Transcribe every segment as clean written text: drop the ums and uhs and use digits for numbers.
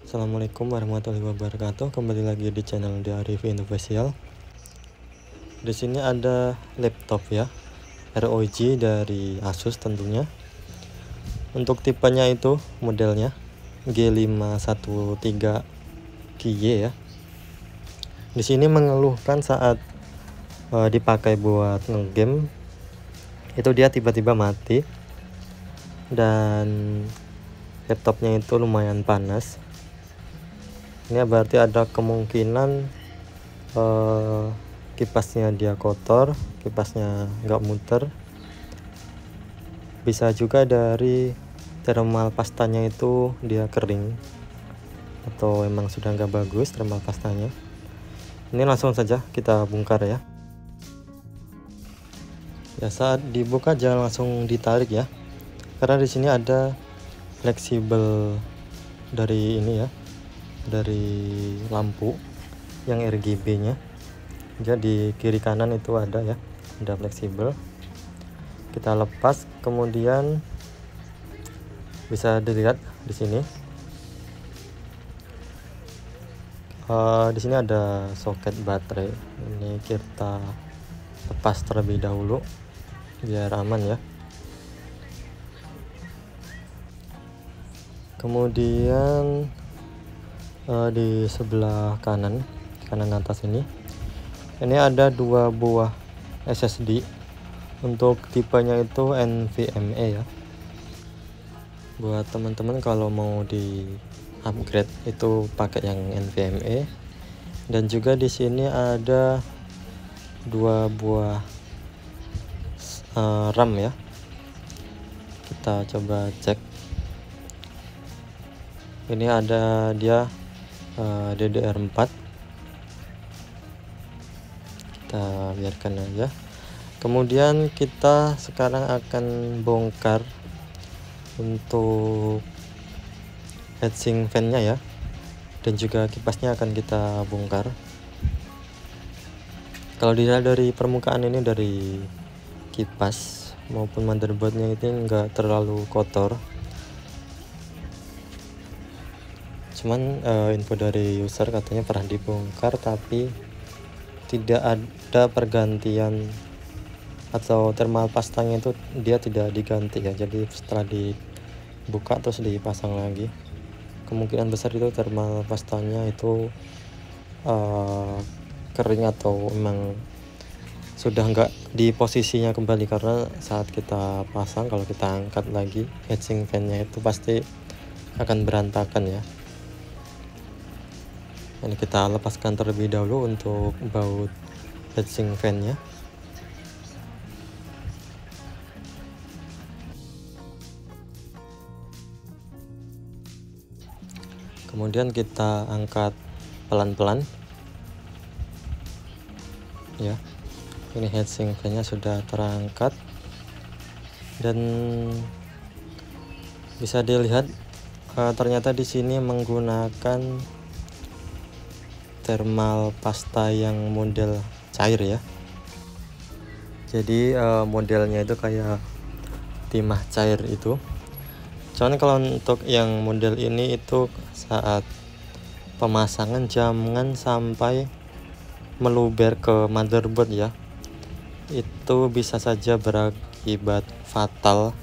Assalamualaikum warahmatullahi wabarakatuh. Kembali lagi di channel The Arif Official. Di sini ada laptop ya, ROG dari Asus tentunya. Untuk tipenya itu modelnya G513KY ya. Di sini mengeluhkan saat dipakai buat ngegame itu dia tiba-tiba mati, dan laptopnya itu lumayan panas. Ini berarti ada kemungkinan kipasnya dia kotor, kipasnya nggak muter. Bisa juga dari thermal pastanya itu dia kering, atau emang sudah nggak bagus thermal pastanya. Ini langsung saja kita bongkar ya. Ya, saat dibuka jangan langsung ditarik ya, karena di sini ada fleksibel dari ini ya, dari lampu yang RGB-nya. Jadi kiri kanan itu ada ya, ada fleksibel. Kita lepas, kemudian bisa dilihat di sini. Di sini ada soket baterai. Ini kita lepas terlebih dahulu biar aman ya. Kemudian di sebelah kanan atas ini ada 2 buah SSD. Untuk tipenya itu NVMe ya. Buat teman-teman kalau mau di upgrade itu pakai yang NVMe. Dan juga di sini ada 2 buah RAM ya. Kita coba cek. Ini ada dia DDR4. Kita biarkan aja. Kemudian kita sekarang akan bongkar untuk heatsink fan-nya ya, dan juga kipasnya akan kita bongkar. Kalau dilihat dari permukaan ini, dari kipas maupun motherboardnya ini enggak terlalu kotor. Cuman info dari user katanya pernah dibongkar tapi tidak ada pergantian, atau thermal pastanya itu dia tidak diganti ya. Jadi setelah dibuka terus dipasang lagi, kemungkinan besar itu thermal pastanya itu kering atau memang sudah enggak di posisinya kembali, karena saat kita pasang, kalau kita angkat lagi heatsink fan-nya itu pasti akan berantakan ya. Ini kita lepaskan terlebih dahulu untuk baut heatsink fan-nya. Kemudian kita angkat pelan-pelan ya. Ini heatsink fan-nya sudah terangkat, dan bisa dilihat ternyata di sini menggunakan thermal pasta yang model cair ya. Jadi modelnya itu kayak timah cair itu. Cuman kalau untuk yang model ini itu saat pemasangan jangan sampai meluber ke motherboard ya. Itu bisa saja berakibat fatal,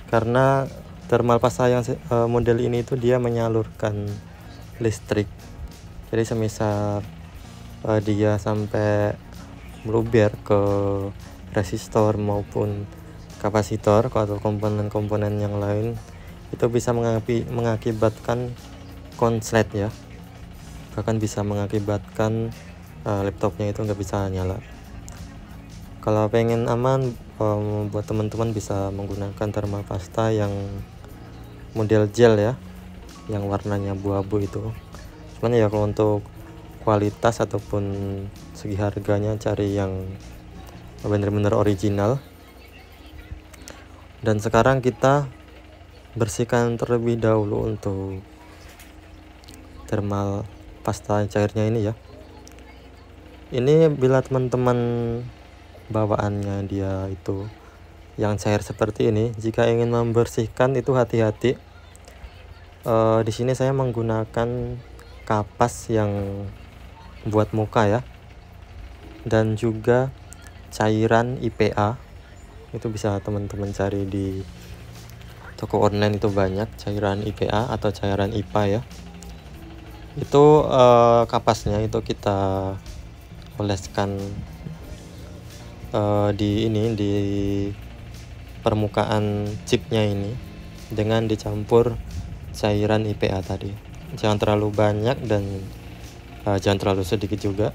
karena thermal pasta yang model ini itu dia menyalurkan listrik. Jadi semisal dia sampai meluber ke resistor maupun kapasitor atau komponen-komponen yang lain, itu bisa mengakibatkan konslet ya, bahkan bisa mengakibatkan laptopnya itu nggak bisa nyala. Kalau pengen aman, buat teman-teman bisa menggunakan thermal pasta yang model gel ya, yang warnanya abu-abu itu. Cuman ya kalau untuk kualitas ataupun segi harganya, cari yang benar-benar original. Dan sekarang kita bersihkan terlebih dahulu untuk thermal pasta cairnya ini ya. Ini bila teman-teman bawaannya dia itu yang cair seperti ini, jika ingin membersihkan itu hati-hati. Di sini saya menggunakan kapas yang buat muka ya, dan juga cairan IPA. Itu bisa teman-teman cari di toko online, itu banyak cairan IPA atau cairan IPA ya. Itu kapasnya itu kita oleskan di permukaan chipnya ini dengan dicampur cairan IPA tadi. Jangan terlalu banyak dan jangan terlalu sedikit juga.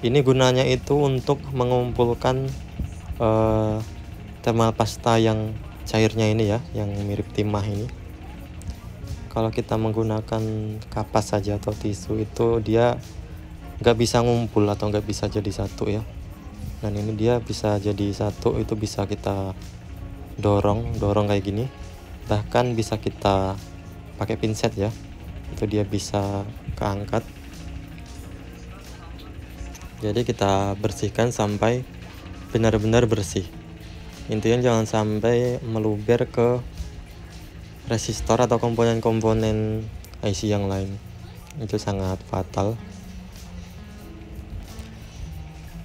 Ini gunanya itu untuk mengumpulkan thermal pasta yang cairnya ini ya, yang mirip timah ini. Kalau kita menggunakan kapas saja atau tisu itu dia nggak bisa ngumpul atau nggak bisa jadi satu ya. Dan ini dia bisa jadi satu, itu bisa kita dorong kayak gini. Bahkan bisa kita pakai pinset ya, itu dia bisa keangkat. Jadi kita bersihkan sampai benar-benar bersih. Intinya jangan sampai meluber ke resistor atau komponen-komponen IC yang lain, itu sangat fatal.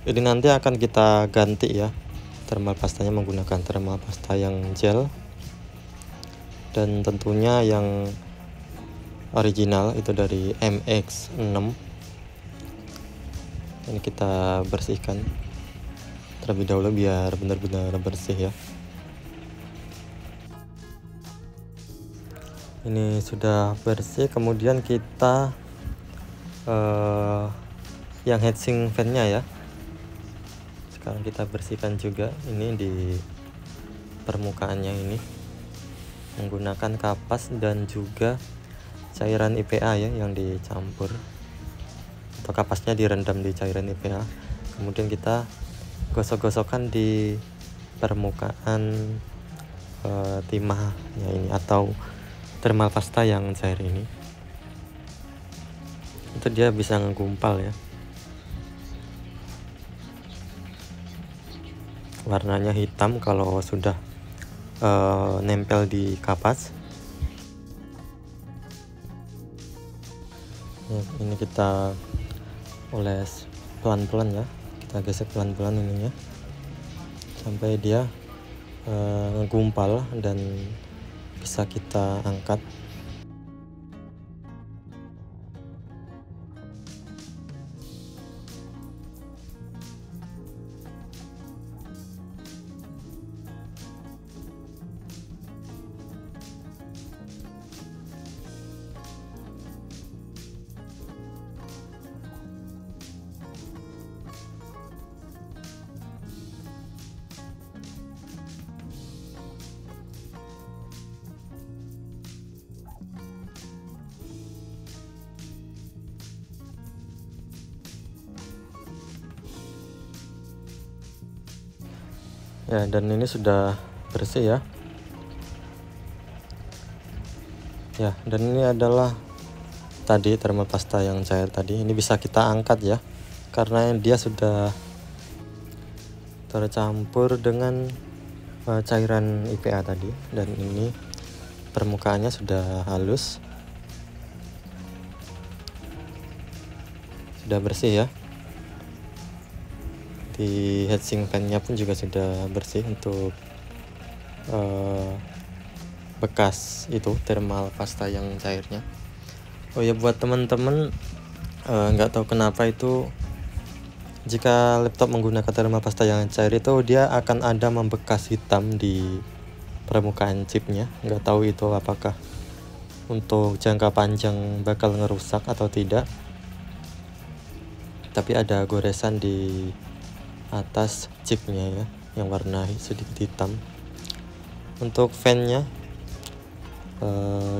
Jadi nanti akan kita ganti ya thermal pastanya menggunakan thermal pasta yang gel, dan tentunya yang original itu dari MX6. Ini kita bersihkan terlebih dahulu biar benar-benar bersih ya. Ini sudah bersih, kemudian kita yang heatsink fan-nya ya. Sekarang kita bersihkan juga ini di permukaannya ini menggunakan kapas dan juga cairan IPA ya yang dicampur, atau kapasnya direndam di cairan IPA. Kemudian kita gosok-gosokkan di permukaan timahnya ini atau thermal pasta yang cair ini. Itu dia bisa ngegumpal ya. Warnanya hitam kalau sudah nempel di kapas. Ini kita oles pelan-pelan ya, kita gesek pelan-pelan ininya sampai dia ngegumpal dan bisa kita angkat. Ya, dan ini sudah bersih ya. Ya, dan ini adalah tadi thermal pasta yang cair tadi. Ini bisa kita angkat ya, karena dia sudah tercampur dengan cairan IPA tadi, dan ini permukaannya sudah halus, sudah bersih ya. Di heatsink fan-nya pun juga sudah bersih untuk bekas itu thermal pasta yang cairnya. Oh ya, buat teman-teman nggak tahu kenapa itu jika laptop menggunakan thermal pasta yang cair itu dia akan ada membekas hitam di permukaan chipnya. Nggak tahu itu apakah untuk jangka panjang bakal ngerusak atau tidak, tapi ada goresan di atas chipnya ya yang warna sedikit hitam. Untuk fan-nya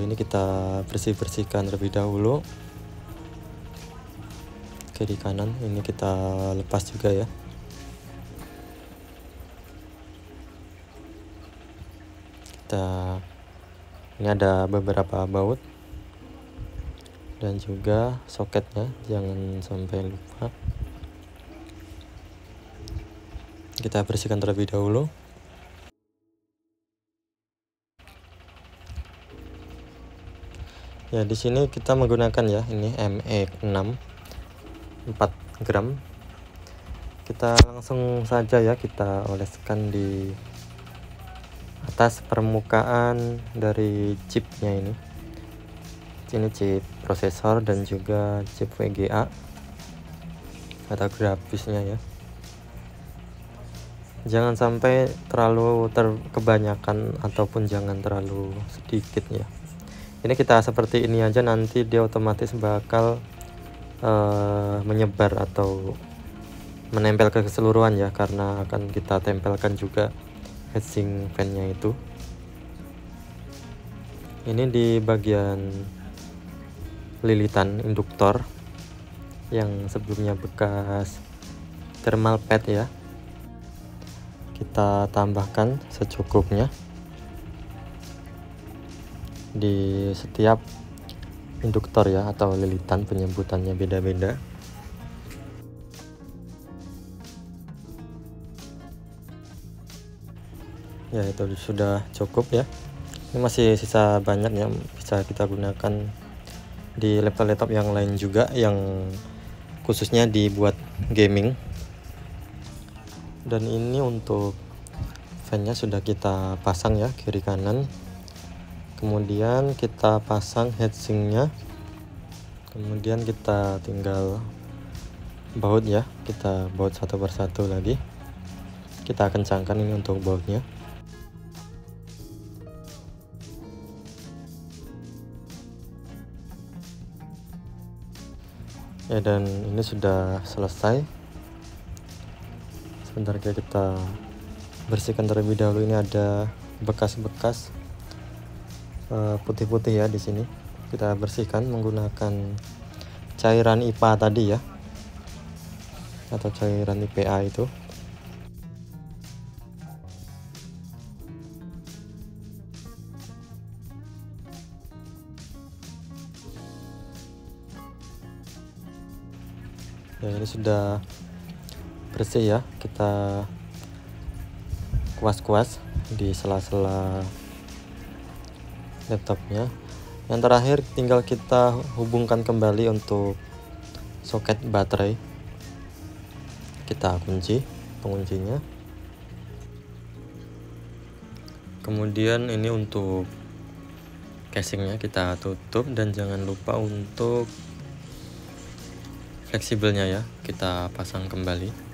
ini kita bersihkan terlebih dahulu. Kiri kanan ini kita lepas juga ya. Ini ada beberapa baut dan juga soketnya, jangan sampai lupa. Kita bersihkan terlebih dahulu. Ya, di sini kita menggunakan ya ini ME6 4 gram. Kita langsung saja ya kita oleskan di atas permukaan dari chipnya ini. Ini chip prosesor dan juga chip VGA atau grafisnya ya. Jangan sampai terlalu kebanyakan ataupun jangan terlalu sedikit ya. Ini kita seperti ini aja, nanti dia otomatis bakal menyebar atau menempel ke keseluruhan ya, karena akan kita tempelkan juga heatsink fan-nya itu. Ini di bagian lilitan induktor yang sebelumnya bekas thermal pad ya, kita tambahkan secukupnya di setiap induktor ya, atau lilitan, penyebutannya beda-beda. Ya, itu sudah cukup ya. Ini masih sisa banyak yang bisa kita gunakan di laptop-laptop yang lain juga, yang khususnya dibuat gaming. Dan ini untuk fan-nya sudah kita pasang ya, kiri kanan. Kemudian kita pasang heatsinknya, kemudian kita tinggal baut ya, kita baut satu persatu lagi. Kita kencangkan ini untuk bautnya ya. Dan ini sudah selesai. Sebentar kita bersihkan terlebih dahulu. Ini ada bekas-bekas putih-putih ya di sini. Kita bersihkan menggunakan cairan IPA tadi ya, atau cairan IPA itu. Ya, ini sudah bersih ya. Kita kuas-kuas di sela-sela laptopnya. Yang terakhir tinggal kita hubungkan kembali untuk soket baterai. Kita kunci penguncinya. Kemudian ini untuk casingnya kita tutup, dan jangan lupa untuk fleksibelnya ya, kita pasang kembali.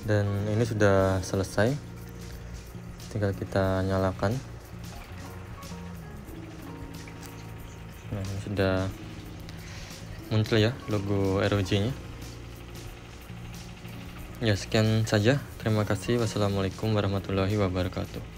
Dan ini sudah selesai, tinggal kita nyalakan. Nah, ini sudah muncul ya logo ROG nya. Ya, sekian saja, terima kasih. Wassalamualaikum warahmatullahi wabarakatuh.